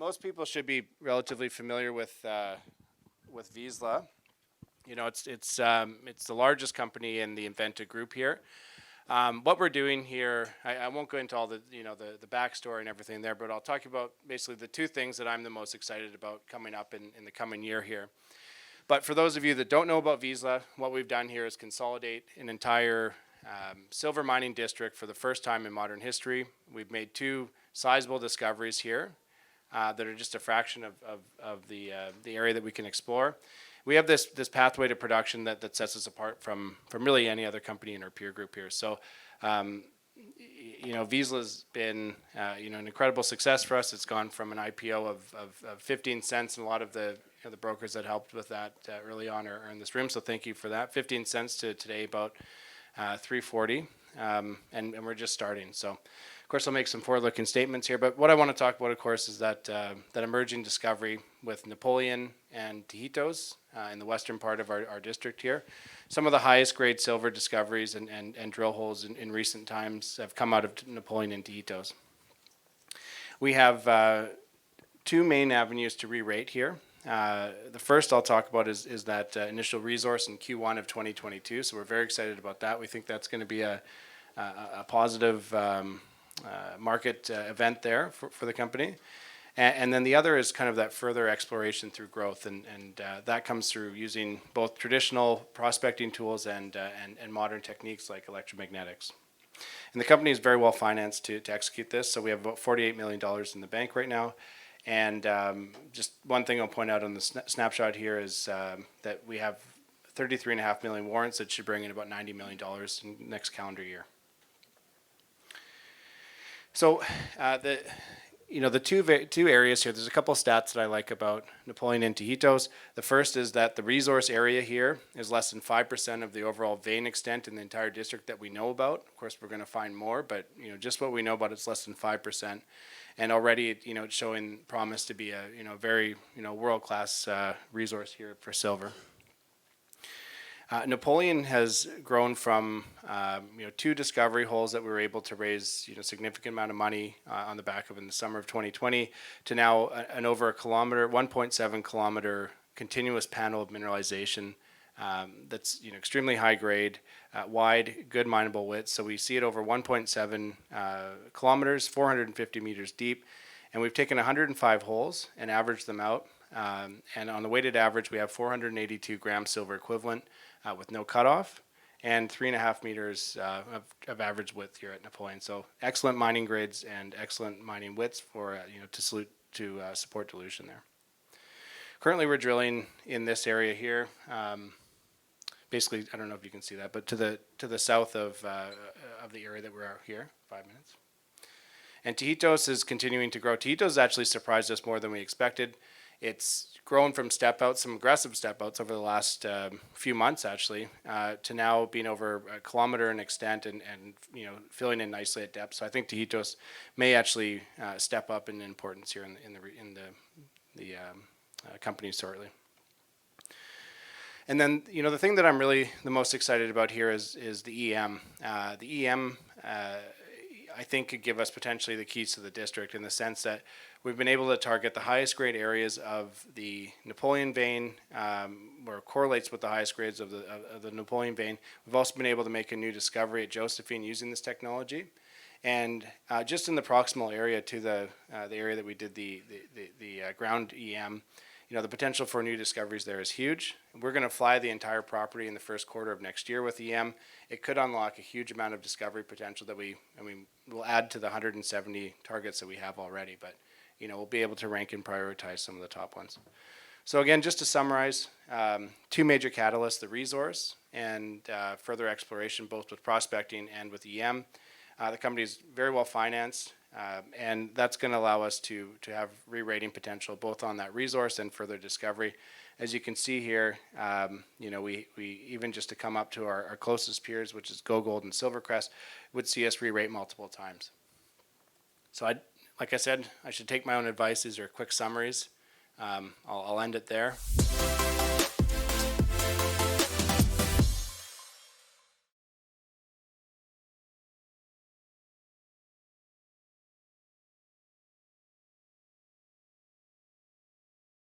most people should be relatively familiar with Vizsla. You know, it's the largest company in the Inventa group here. What we're doing here, I won't go into all the the backstory and everything there, but I'll talk about basically the two things that I'm the most excited about coming up in the coming year here. But for those of you that don't know about Vizsla, what we've done here is consolidate an entire silver mining district for the first time in modern history. We've made two sizable discoveries here that are just a fraction of the area that we can explore. We have this pathway to production that sets us apart from really any other company in our peer group here. So, Vizsla's been an incredible success for us. It's gone from an IPO of 15 cents, and a lot of the the brokers that helped with that early on are in this room. So thank you for that. 15 cents to today about 340, and we're just starting. So, of course, I'll make some forward-looking statements here. But what I want to talk about, of course, is that emerging discovery with Napoleon and Tajitos in the western part of our district here. Some of the highest grade silver discoveries and drill holes in recent times have come out of Napoleon and Tajitos. We have two main avenues to re-rate here. The first I'll talk about is that initial resource in Q1 of 2022. So we're very excited about that. We think that's going to be a positive market event there for the company. And then the other is kind of that further exploration through growth, and that comes through using both traditional prospecting tools and modern techniques like electromagnetics. And the company is very well financed to execute this. So we have about $48 million in the bank right now. And just one thing I'll point out on the snapshot here is that we have 33.5 million warrants that should bring in about $90 million in next calendar year. So the two areas here, there's a couple of stats that I like about Napoleon and Tajitos. The first is that the resource area here is less than 5% of the overall vein extent in the entire district that we know about. Of course, we're going to find more, but just what we know about it's less than 5%. And already, it's showing promise to be a very world-class resource here for silver. Napoleon has grown from two discovery holes that we were able to raise significant amount of money on the back of in the summer of 2020 to now an over a kilometer, 1.7 kilometer continuous panel of mineralization that's extremely high grade, wide, good mineable width. So we see it over 1.7 kilometers, 450 meters deep, and we've taken 105 holes and averaged them out. And on the weighted average, we have 482 grams silver equivalent with no cutoff, and 3.5 meters of average width here at Napoleon. So excellent mining grades and excellent mining widths for to support dilution there. Currently, we're drilling in this area here. Basically, I don't know if you can see that, but to the south of the area that we're at here. 5 minutes. And Tajitos is continuing to grow. Tajitos actually surprised us more than we expected. It's grown from some aggressive step outs over the last few months actually, to now being over a kilometer in extent and filling in nicely at depth. So I think Tajitos may actually step up in importance here in the company shortly. And then the thing that I'm really the most excited about here is the EM. The EM I think could give us potentially the keys to the district in the sense that we've been able to target the highest grade areas of the Napoleon vein, or correlates with the highest grades of the Napoleon vein. We've also been able to make a new discovery at Josephine using this technology, and just in the proximal area to the area that we did the ground EM. The potential for new discoveries there is huge. We're going to fly the entire property in the first quarter of next year with EM. It could unlock a huge amount of discovery potential that we'll add to the 170 targets that we have already. But we'll be able to rank and prioritize some of the top ones. So again, just to summarize, two major catalysts: the resource and further exploration, both with prospecting and with EM. The company is very well financed. And that's going to allow us to have re-rating potential both on that resource and further discovery. As you can see here, we even just to come up to our closest peers, which is Go Gold and Silvercrest, would see us re-rate multiple times. So like I said, I should take my own advice. These are quick summaries. I'll end it there.